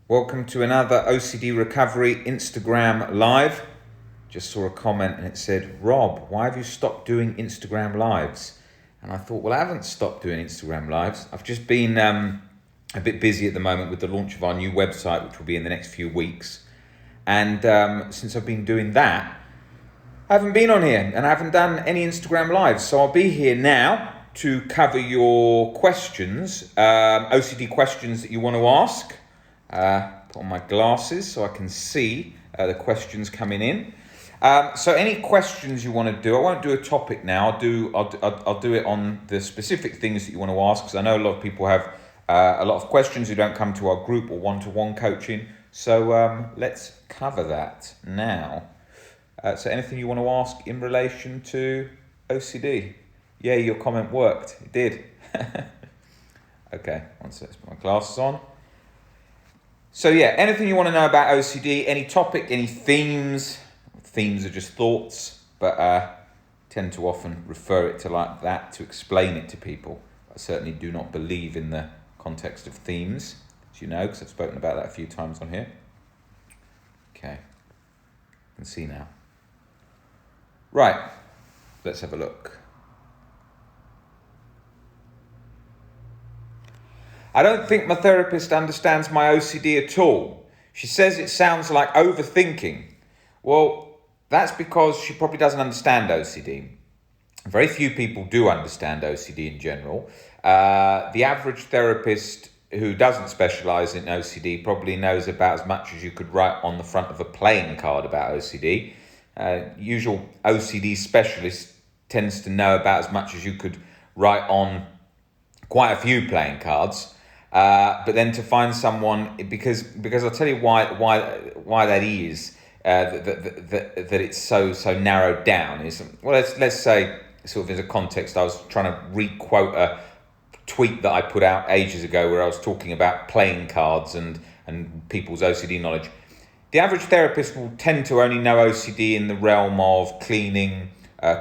Welcome to another OCD Recovery Instagram Live. Just saw a comment and it said, Rob, why have you stopped doing Instagram Lives? And I thought, well, I haven't stopped doing Instagram Lives. I've just been a bit busy at the moment with the launch of our new website, which will be in the next few weeks. And since I've been doing that, I haven't been on here and I haven't done any Instagram Lives. So I'll be here now to cover your questions, OCD questions that you want to ask. Put on my glasses so I can see the questions coming in. So any questions you want to do, I won't do a topic now. I'll do it on the specific things that you want to ask, because I know a lot of people have a lot of questions who don't come to our group or one-to-one coaching. So let's cover that now. So anything you want to ask in relation to OCD? Yeah, your comment worked. It did. Okay, one sec, let's put my glasses on. So yeah, anything you want to know about OCD, any topic, any themes. Themes are just thoughts, but tend to often refer it to like that to explain it to people. I certainly do not believe in the context of themes, as you know, because I've spoken about that a few times on here. Okay, you can see now. Right, let's have a look. I don't think my therapist understands my OCD at all. She says it sounds like overthinking. Well, that's because she probably doesn't understand OCD. Very few people do understand OCD in general. The average therapist who doesn't specialise in OCD probably knows about as much as you could write on the front of a playing card about OCD. Usual OCD specialist tends to know about as much as you could write on quite a few playing cards. But then to find someone, because I'll tell you why that is, that it's so narrowed down is, well, let's say, sort of as a context, I was trying to re-quote a tweet that I put out ages ago where I was talking about playing cards and people's OCD knowledge. The average therapist will tend to only know OCD in the realm of cleaning,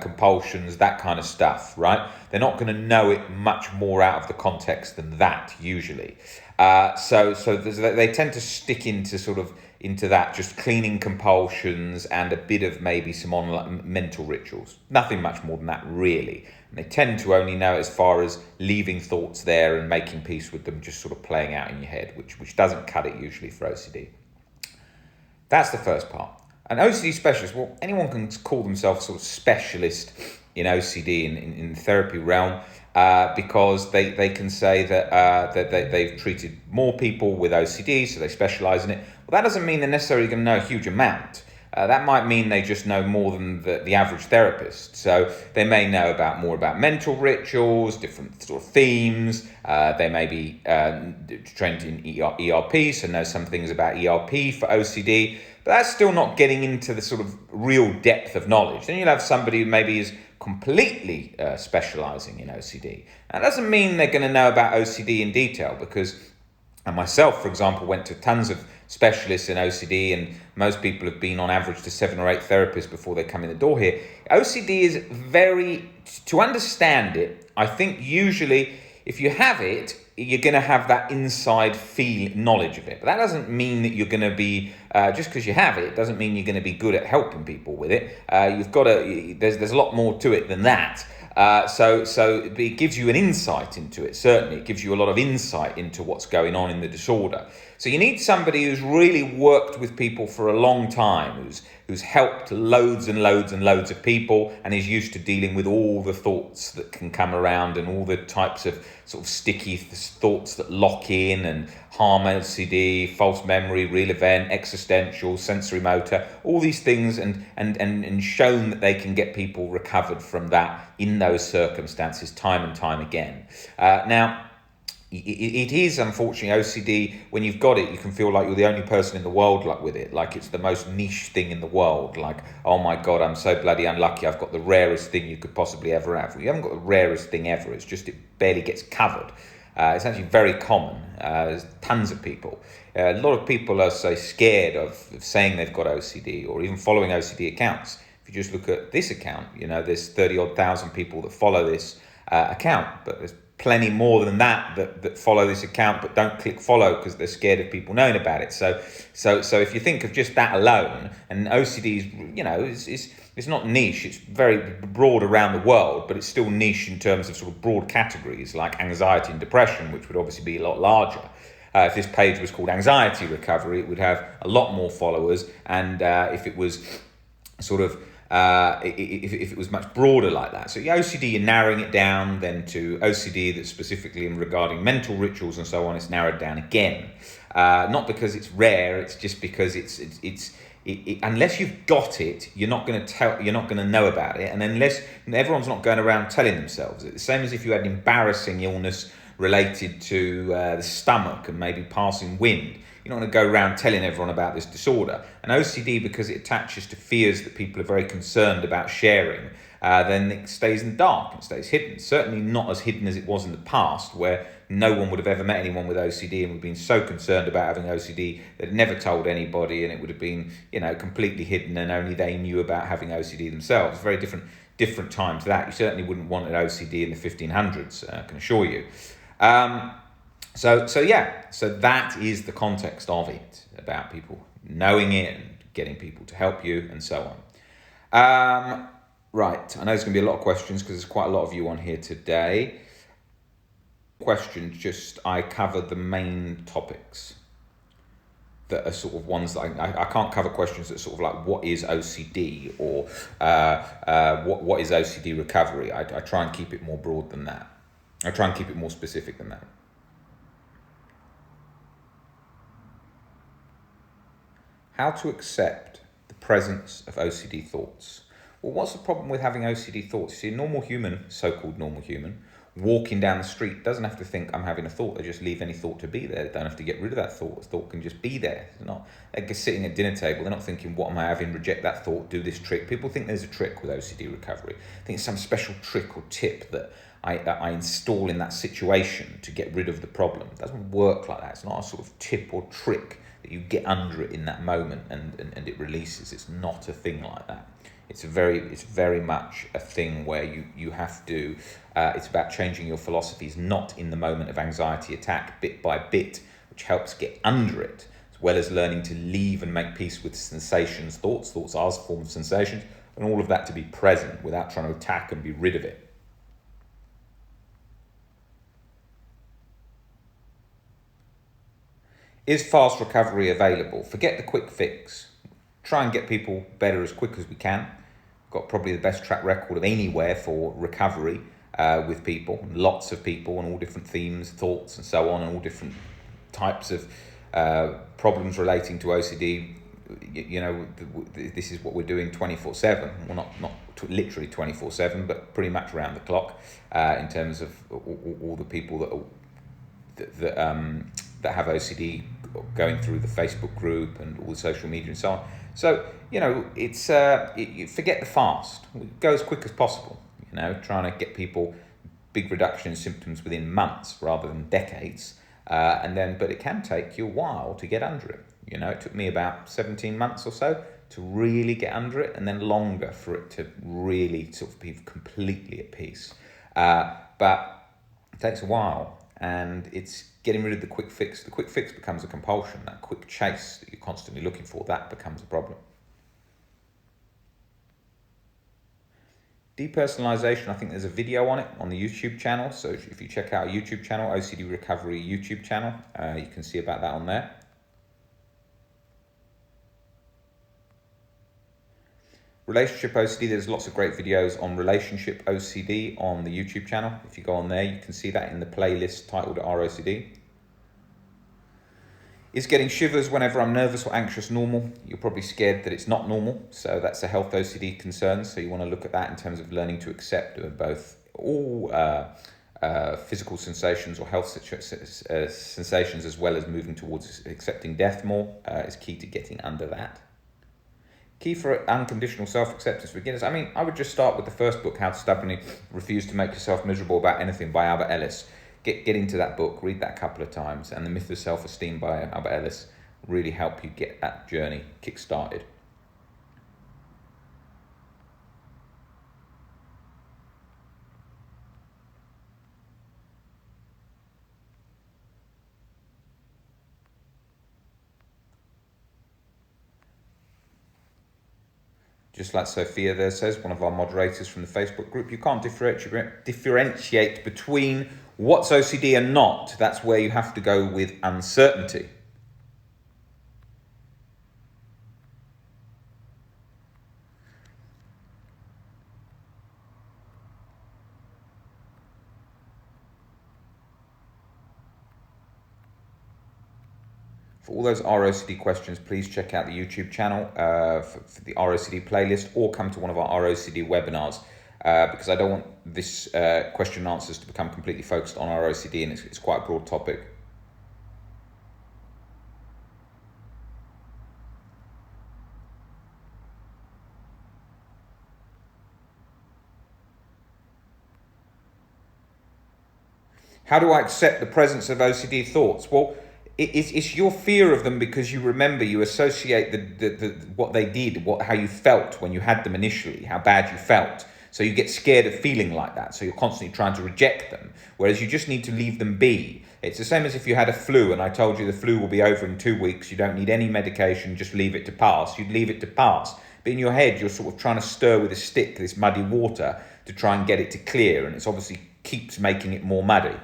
compulsions, that kind of stuff, right? They're not going to know it much more out of the context than that usually. So they tend to stick into that, just cleaning compulsions and a bit of maybe some online mental rituals. Nothing much more than that really. And they tend to only know as far as leaving thoughts there and making peace with them, just sort of playing out in your head, which doesn't cut it usually for OCD. That's the first part. An OCD specialist, well, anyone can call themselves sort of specialist in OCD in the therapy realm, because they can say that they've treated more people with OCD, so they specialise in it. Well, that doesn't mean they're necessarily going to know a huge amount. That might mean they just know more than the average therapist. So they may know more about mental rituals, different sort of themes. They may be trained in ERP, so know some things about ERP for OCD. But that's still not getting into the sort of real depth of knowledge. Then you'll have somebody who maybe is completely specialising in OCD. That doesn't mean they're going to know about OCD in detail, because I myself, for example, went to tons of specialists in OCD, and most people have been on average to 7 or 8 therapists before they come in the door here. OCD is to understand it, I think usually if you have it, you're going to have that inside knowledge of it. But that doesn't mean that you're going to be, just because you have it, doesn't mean you're going to be good at helping people with it. There's a lot more to it than that. So it gives you an insight into it, certainly. It gives you a lot of insight into what's going on in the disorder. So you need somebody who's really worked with people for a long time, who's helped loads and loads and loads of people, and is used to dealing with all the thoughts that can come around and all the types of sort of sticky thoughts that lock in and harm OCD, false memory, real event, existential, sensory motor, all these things, and shown that they can get people recovered from that in those circumstances time and time again. Now, it is, unfortunately, OCD, when you've got it, you can feel like you're the only person in the world with it, like it's the most niche thing in the world, like, oh my God, I'm so bloody unlucky, I've got the rarest thing you could possibly ever have. Well, you haven't got the rarest thing ever, it's just it barely gets covered. It's actually very common. There's tons of people. A lot of people are so scared of saying they've got OCD, or even following OCD accounts. If you just look at this account, there's 30 odd thousand people that follow this account, but there's plenty more than that follow this account but don't click follow because they're scared of people knowing about it. So if you think of just that alone, and OCD is, it's not niche, it's very broad around the world, but it's still niche in terms of sort of broad categories like anxiety and depression, which would obviously be a lot larger. If this page was called Anxiety Recovery, it would have a lot more followers, and if it was sort of if it was much broader like that. So OCD, you're narrowing it down then to OCD that's specifically regarding mental rituals and so on. It's narrowed down again, not because it's rare. It's just because it's unless you've got it, you're not going to know about it, and unless everyone's not going around telling themselves it. The same as if you had an embarrassing illness related to the stomach and maybe passing wind. You don't want to go around telling everyone about this disorder. And OCD, because it attaches to fears that people are very concerned about sharing, then it stays in the dark, it stays hidden. Certainly not as hidden as it was in the past, where no one would have ever met anyone with OCD and would have been so concerned about having OCD that it never told anybody, and it would have been, completely hidden, and only they knew about having OCD themselves. Very different time to that. You certainly wouldn't want an OCD in the 1500s, I can assure you. So that is the context of it, about people knowing it and getting people to help you and so on. Right, I know there's going to be a lot of questions because there's quite a lot of you on here today. Questions, I cover the main topics that are sort of ones that I can't cover questions that are sort of like, what is OCD, or what is OCD recovery. I try and keep it more broad than that. I try and keep it more specific than that. How to accept the presence of OCD thoughts. Well, what's the problem with having OCD thoughts? You see, a normal human, so-called normal human, walking down the street doesn't have to think, I'm having a thought. They just leave any thought to be there. They don't have to get rid of that thought. The thought can just be there. They're sitting at dinner table. They're not thinking, what am I having? Reject that thought, do this trick. People think there's a trick with OCD recovery. I think it's some special trick or tip that I install in that situation to get rid of the problem. It doesn't work like that. It's not a sort of tip or trick that you get under it in that moment and it releases. It's not a thing like that. It's very much a thing where you have to, it's about changing your philosophies, not in the moment of anxiety attack, bit by bit, which helps get under it, as well as learning to leave and make peace with sensations. Thoughts are a form of sensations, and all of that to be present without trying to attack and be rid of it. Is fast recovery available? Forget the quick fix. Try and get people better as quick as we can. We've got probably the best track record of anywhere for recovery with people, lots of people on all different themes, thoughts and so on, and all different types of problems relating to OCD. This is what we're doing 24/7. Well, not literally 24/7, but pretty much around the clock in terms of all the people that have OCD going through the Facebook group and all the social media and so on. So, it's forget the fast. Go as quick as possible, trying to get people big reduction in symptoms within months rather than decades. But it can take you a while to get under it. It took me about 17 months or so to really get under it, and then longer for it to really sort of be completely at peace. But it takes a while, and it's getting rid of the quick fix. The quick fix becomes a compulsion. That quick chase that you're constantly looking for, that becomes a problem. Depersonalization, I think there's a video on it on the YouTube channel. So if you check out our YouTube channel, OCD Recovery YouTube channel, you can see about that on there. Relationship OCD, there's lots of great videos on relationship OCD on the YouTube channel. If you go on there, you can see that in the playlist titled ROCD. Is getting shivers whenever I'm nervous or anxious normal? You're probably scared that it's not normal, so that's a health OCD concern. So you want to look at that in terms of learning to accept both all physical sensations or health sensations, as well as moving towards accepting death more is key to getting under that. Key for unconditional self-acceptance for beginners. I would just start with the first book, How to Stubbornly Refuse to Make Yourself Miserable About Anything by Albert Ellis. Get into that book, read that a couple of times, and The Myth of Self-Esteem by Albert Ellis really help you get that journey kick-started. Just like Sophia there says, one of our moderators from the Facebook group, you can't differentiate between what's OCD and not. That's where you have to go with uncertainty. For all those ROCD questions, please check out the YouTube channel for the ROCD playlist, or come to one of our ROCD webinars, because I don't want this question and answers to become completely focused on ROCD, and it's quite a broad topic. How do I accept the presence of OCD thoughts? Well, it's your fear of them because you remember, you associate what they did, how you felt when you had them initially, how bad you felt. So you get scared of feeling like that. So you're constantly trying to reject them, whereas you just need to leave them be. It's the same as if you had a flu and I told you the flu will be over in 2 weeks, you don't need any medication, just leave it to pass. You'd leave it to pass. But in your head, you're sort of trying to stir with a stick this muddy water to try and get it to clear, and it's obviously keeps making it more muddy.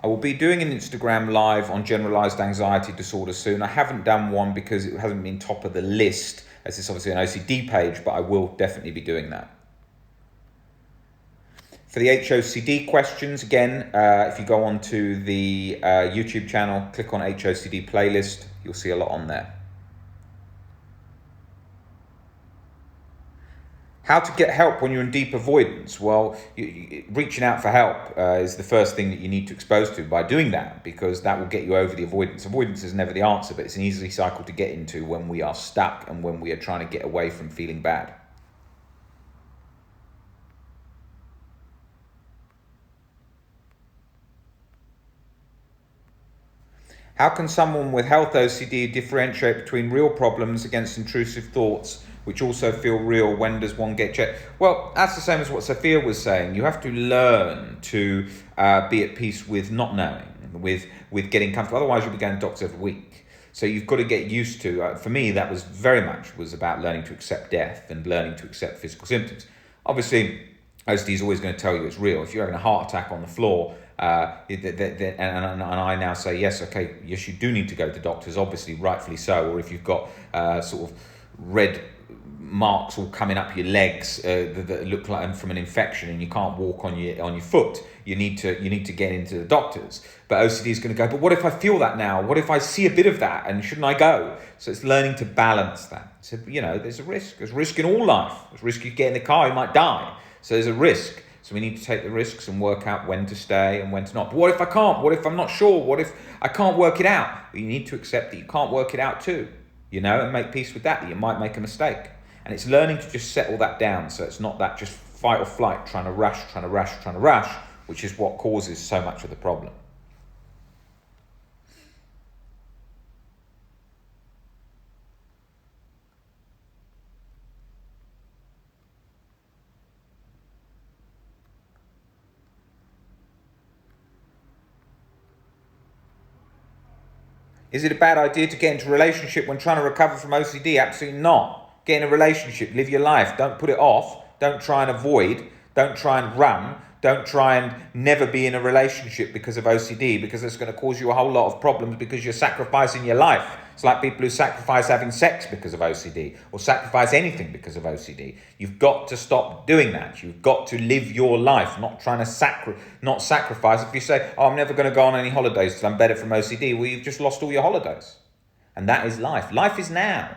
I will be doing an Instagram live on generalized anxiety disorder soon. I haven't done one because it hasn't been top of the list, as it's obviously an OCD page, but I will definitely be doing that. For the HOCD questions, again, if you go onto the YouTube channel, click on HOCD playlist, you'll see a lot on there. How to get help when you're in deep avoidance? Well, reaching out for help is the first thing that you need to expose to by doing that, because that will get you over the avoidance. Avoidance is never the answer, but it's an easy cycle to get into when we are stuck and when we are trying to get away from feeling bad. How can someone with health OCD differentiate between real problems against intrusive thoughts, which also feel real? When does one get checked? Well, that's the same as what Sophia was saying. You have to learn to be at peace with not knowing, with getting comfortable. Otherwise, you'll be going to doctors every week. So you've got to get used to, for me, that was very much about learning to accept death and learning to accept physical symptoms. Obviously, OCD is always going to tell you it's real. If you're having a heart attack on the floor, and I now say, yes, okay, yes, you do need to go to doctors, obviously, rightfully so. Or if you've got sort of red marks all coming up your legs that look like from an infection, and you can't walk on your foot, you need to get into the doctors. But OCD is going to go, but what if I feel that now? What if I see a bit of that, and shouldn't I go? So it's learning to balance that. So, there's a risk. There's risk in all life. There's risk you get in the car, you might die. So there's a risk. So we need to take the risks and work out when to stay and when to not. But what if I can't? What if I'm not sure? What if I can't work it out? Well, you need to accept that you can't work it out too, and make peace with that you might make a mistake. And it's learning to just settle that down, so it's not that just fight or flight, trying to rush, which is what causes so much of the problem. Is it a bad idea to get into a relationship when trying to recover from OCD? Absolutely not. Get in a relationship, live your life, don't put it off, don't try and avoid, don't try and run, don't try and never be in a relationship because of OCD, because it's going to cause you a whole lot of problems because you're sacrificing your life. It's like people who sacrifice having sex because of OCD, or sacrifice anything because of OCD. You've got to stop doing that. You've got to live your life, not trying to not sacrifice. If you say, oh, I'm never going to go on any holidays because I'm better from OCD, well, you've just lost all your holidays. And that is life. Life is now.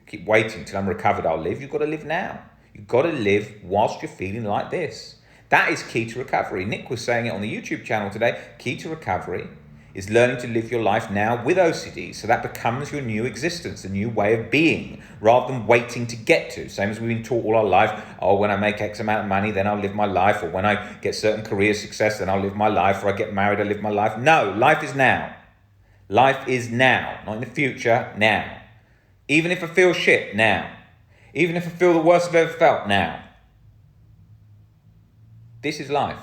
Keep waiting till I'm recovered, I'll live. You've got to live now. You've got to live whilst you're feeling like this. That is key to recovery. Nick was saying it on the YouTube channel today. Key to recovery is learning to live your life now with OCD, so that becomes your new existence, a new way of being, rather than waiting to get to. Same as we've been taught all our life, oh, when I make X amount of money, then I'll live my life, or when I get certain career success, then I'll live my life, or I get married, I live my life. No, life is now. Life is now, not in the future, now. Even if I feel shit, now. Even if I feel the worst I've ever felt, now. This is life.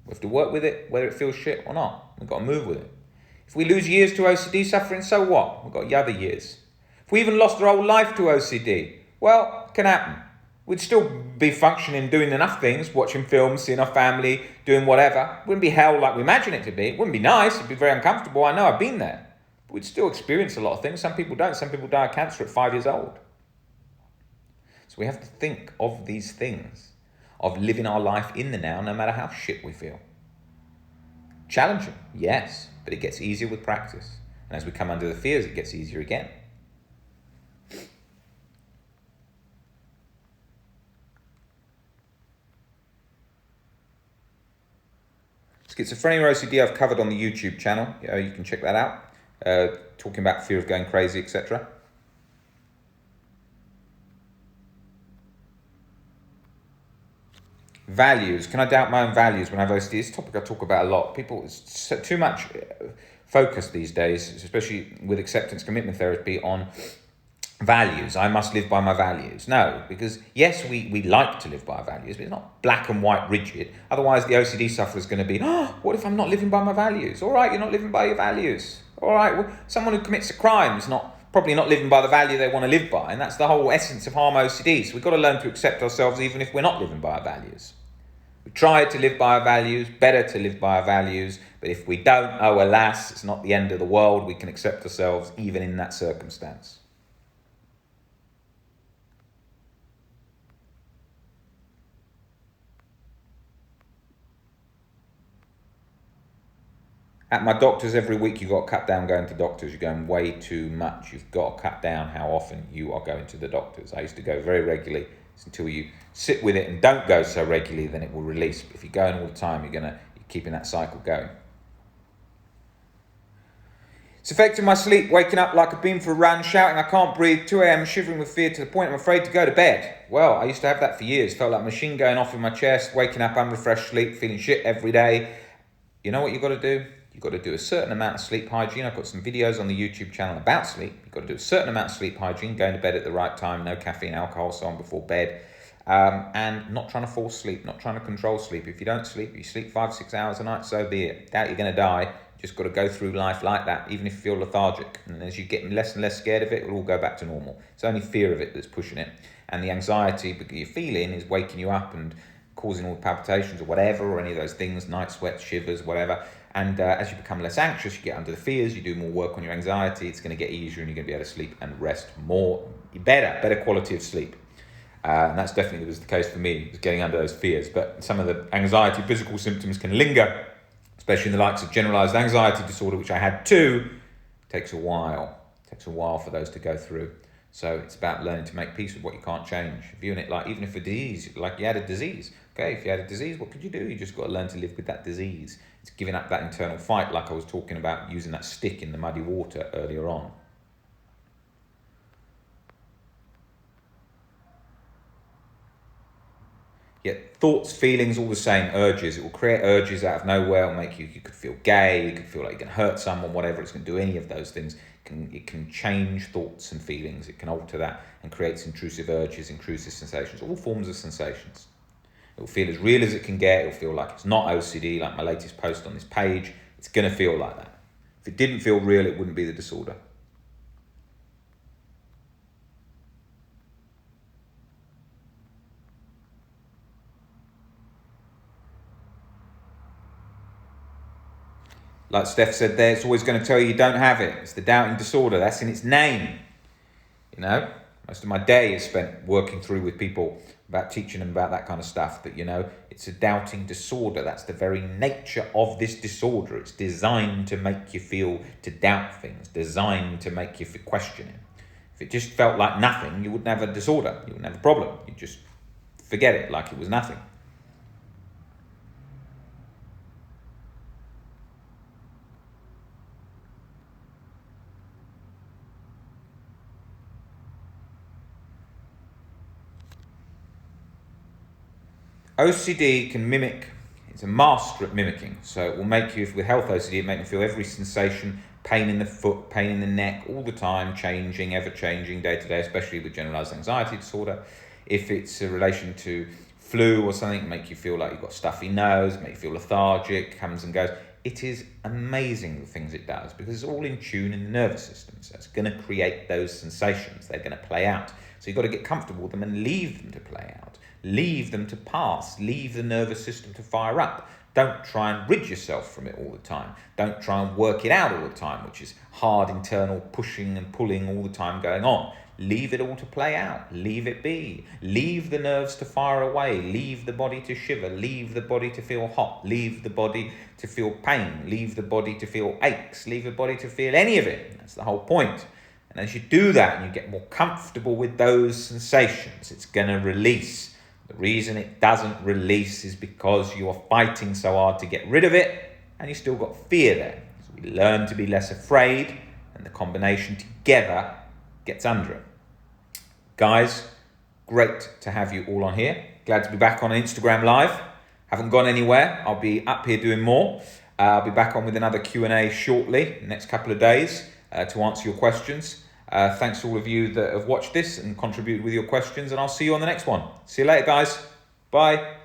We have to work with it, whether it feels shit or not. We've got to move with it. If we lose years to OCD suffering, so what? We've got the other years. If we even lost our whole life to OCD, well, it can happen. We'd still be functioning, doing enough things, watching films, seeing our family, doing whatever. It wouldn't be hell like we imagine it to be. It wouldn't be nice. It'd be very uncomfortable. I know, I've been there. But we'd still experience a lot of things. Some people don't. Some people die of cancer at 5 years old. So we have to think of these things, of living our life in the now, no matter how shit we feel. Challenging, yes, but it gets easier with practice. And as we come under the fears, it gets easier again. Schizophrenia or OCD I've covered on the YouTube channel. You can check that out. Talking about fear of going crazy, etc. Values. Can I doubt my own values when I have OCD? It's a topic I talk about a lot. People, it's too much focus these days, especially with acceptance commitment therapy, on values. I must live by my values. No, because yes, we like to live by our values, but it's not black and white rigid. Otherwise, the OCD sufferer is going to be, what if I'm not living by my values? All right, you're not living by your values. All right, well, someone who commits a crime is probably not living by the value they want to live by, and that's the whole essence of harm OCD. So we've got to learn to accept ourselves even if we're not living by our values. We try to live by our values, better to live by our values, but if we don't, oh alas, it's not the end of the world. We can accept ourselves even in that circumstance. At my doctor's every week, you've got to cut down going to doctors. You're going way too much. You've got to cut down how often you are going to the doctors. I used to go very regularly. It's until you sit with it and don't go so regularly, then it will release. But if you're going all the time, you're keeping that cycle going. It's affecting my sleep, waking up like I've been for a run, shouting I can't breathe, 2 a.m, shivering with fear to the point I'm afraid to go to bed. Well, I used to have that for years. Felt like a machine going off in my chest, waking up unrefreshed sleep, feeling shit every day. You know what you've got to do? You've got to do a certain amount of sleep hygiene. I've got some videos on the YouTube channel about sleep. You've got to do a certain amount of sleep hygiene, going to bed at the right time, no caffeine, alcohol, so on before bed, and not trying to force sleep, not trying to control sleep. If you don't sleep, you sleep 5-6 hours a night, so be it. Doubt you're going to die. You just got to go through life like that, even if you feel lethargic. And as you get less and less scared of it, it'll all go back to normal. It's only fear of it that's pushing it. And the anxiety that you're feeling is waking you up and causing all the palpitations or whatever, or any of those things, night sweats, shivers, whatever. And as you become less anxious, you get under the fears, you do more work on your anxiety, it's going to get easier and you're going to be able to sleep and rest more, better quality of sleep. And that's definitely was the case for me, was getting under those fears. But some of the anxiety, physical symptoms can linger, especially in the likes of generalized anxiety disorder, which I had too. It takes a while. It takes a while for those to go through. So it's about learning to make peace with what you can't change. Viewing it like, even if a disease, like you had a disease. Okay, if you had a disease, what could you do? You just got to learn to live with that disease. It's giving up that internal fight, like I was talking about using that stick in the muddy water earlier on. Yet thoughts, feelings, all the same, urges. It will create urges out of nowhere. It'll make you could feel gay, you could feel like you can hurt someone, whatever. It's going to do any of those things. It can change thoughts and feelings. It can alter that and creates intrusive urges, intrusive sensations, all forms of sensations. It will feel as real as it can get. It will feel like it's not OCD, like my latest post on this page. It's going to feel like that. If it didn't feel real, it wouldn't be the disorder. Like Steph said there, it's always going to tell you don't have it. It's the doubting disorder. That's in its name. You know, most of my day is spent working through with people about teaching them about that kind of stuff. That, you know, it's a doubting disorder. That's the very nature of this disorder. It's designed to make you feel, to doubt things, designed to make you feel questioning. If it just felt like nothing, you wouldn't have a disorder. You wouldn't have a problem. You'd just forget it like it was nothing. OCD can mimic, it's a master at mimicking. So it will make you, with health OCD, it make you feel every sensation, pain in the foot, pain in the neck, all the time, changing, ever changing, day to day, especially with generalized anxiety disorder. If it's a relation to flu or something, make you feel like you've got a stuffy nose, make you feel lethargic, comes and goes. It is amazing the things it does because it's all in tune in the nervous system. So it's going to create those sensations. They're going to play out. So you've got to get comfortable with them and leave them to play out. Leave them to pass. Leave the nervous system to fire up. Don't try and rid yourself from it all the time. Don't try and work it out all the time, which is hard internal pushing and pulling all the time going on. Leave it all to play out. Leave it be. Leave the nerves to fire away. Leave the body to shiver. Leave the body to feel hot. Leave the body to feel pain. Leave the body to feel aches. Leave the body to feel any of it. That's the whole point. And as you do that and you get more comfortable with those sensations, it's going to release. The reason it doesn't release is because you are fighting so hard to get rid of it and you still got fear there. So we learn to be less afraid and the combination together gets under it. Guys, great to have you all on here. Glad to be back on Instagram Live. Haven't gone anywhere. I'll be up here doing more. I'll be back on with another Q&A shortly, next couple of days, to answer your questions. Thanks to all of you that have watched this and contributed with your questions, and I'll see you on the next one. See you later, guys. Bye.